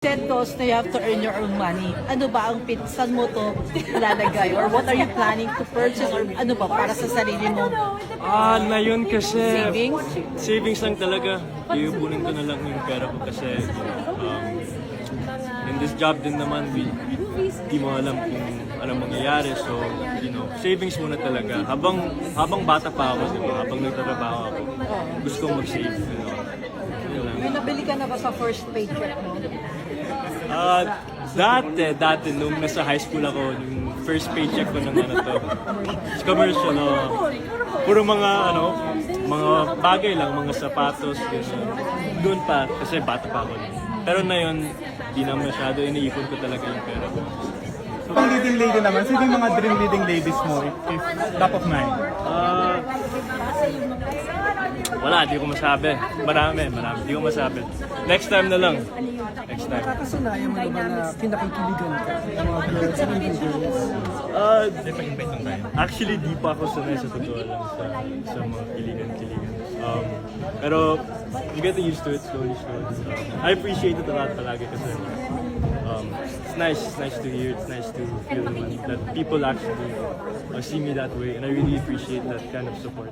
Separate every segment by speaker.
Speaker 1: Said cost na you have to earn your own money. Ano ba ang saan mo to ilalagay? Or what are you planning to purchase? Or ano ba para sa sarili mo?
Speaker 2: Na yun kasi
Speaker 1: Savings?
Speaker 2: savings lang talaga. Iupunin ko na lang yung pera ko kasi in this job din naman, di mo alam kung anong mangyayari. So, savings muna talaga. Habang bata pa ako, habang nagtatrabaho ako, gusto kong mag-save. Yun lang.
Speaker 1: May nabili ka na ba sa first paycheck mo?
Speaker 2: Dati nung nasa high school ako, yung first paycheck ko ng sa commercial, puro mga bagay lang, mga sapatos, gano'n. Doon pa, kasi bata pa ako. Pero na yun, di na masyado, iniipon ko talaga yung pera ko.
Speaker 3: Ang leading lady naman, sino yung mga dream leading ladies mo if top of mind?
Speaker 2: Wala, di ko masabi. Marami, di ko masabi. Next time na lang. Next time.
Speaker 4: Nakakasanayan mo naman na pinakikiligan ka ng mga girls and girls?
Speaker 2: Actually, di pa ako sanay sa totoo lang sa mga kiligan. Pero you get used to it slowly. I appreciate it a lot palagi kasi it's nice to hear, it's nice to feel that people actually see me that way, and I really appreciate that kind of support.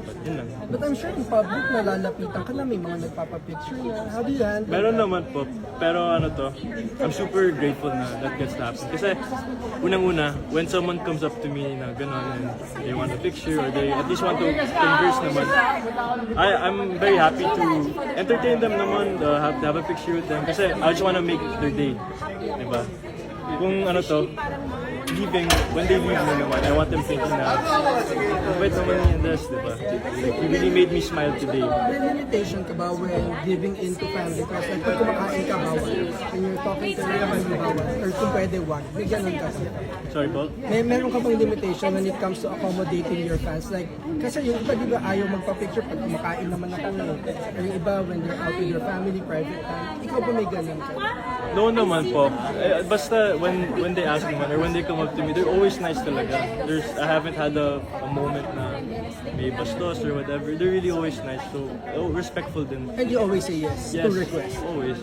Speaker 2: But yun lang.
Speaker 4: But I'm sure in public nalalapitan ka na, may mga nagpapapicture na. How do you handle
Speaker 2: Meron naman po, pero I'm super grateful na that gets to happen. Kasi unang-una, when someone comes up to me na gano'n and they want a picture or they at least want to converse naman, I'm very happy to entertain them naman, have a picture with them. Kasi I just want to make their day, diba? Kung when they leave mo naman, I want them thinking na, wait naman yung this, diba? You really made me smile today.
Speaker 4: May limitation ka ba when giving in to family? Because like pag kumakain ka, bawal. When you're talking to your family, bawal. Or kung pwede, wag. May ganun ka.
Speaker 2: Sorry, Paul?
Speaker 4: Meron ka bang limitation when it comes to accommodating your fans? Like, kasi yung iba, di ba, ayaw magpa-picture pag kumakain naman ako. Or yung iba, when they're out with your family, private time. Ikaw ba may ganun ka?
Speaker 2: No naman po. Basta when they ask me or when they come up to me, they're always nice talaga. I haven't had a moment na may bastos or whatever. They're really always nice. So, respectful din.
Speaker 4: And you always say yes to request?
Speaker 2: Always.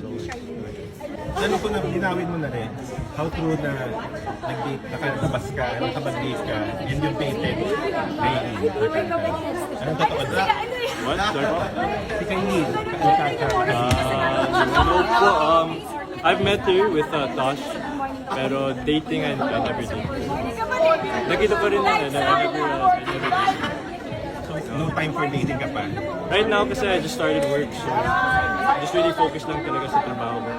Speaker 3: Ano ko na linawin mo na rin, how true na nag-date, nakalabas ka, nakapag-date ka, and yung dated lady. Anong totoo na?
Speaker 2: What? Sorry po?
Speaker 3: Si Kylie,
Speaker 2: No po. I've met her with Tosh, pero dating I never did. Nakita pa rin yun. I never did.
Speaker 3: So, no time for dating ka pa?
Speaker 2: Right now kasi I just started work, so just really focused lang talaga sa trabaho ko.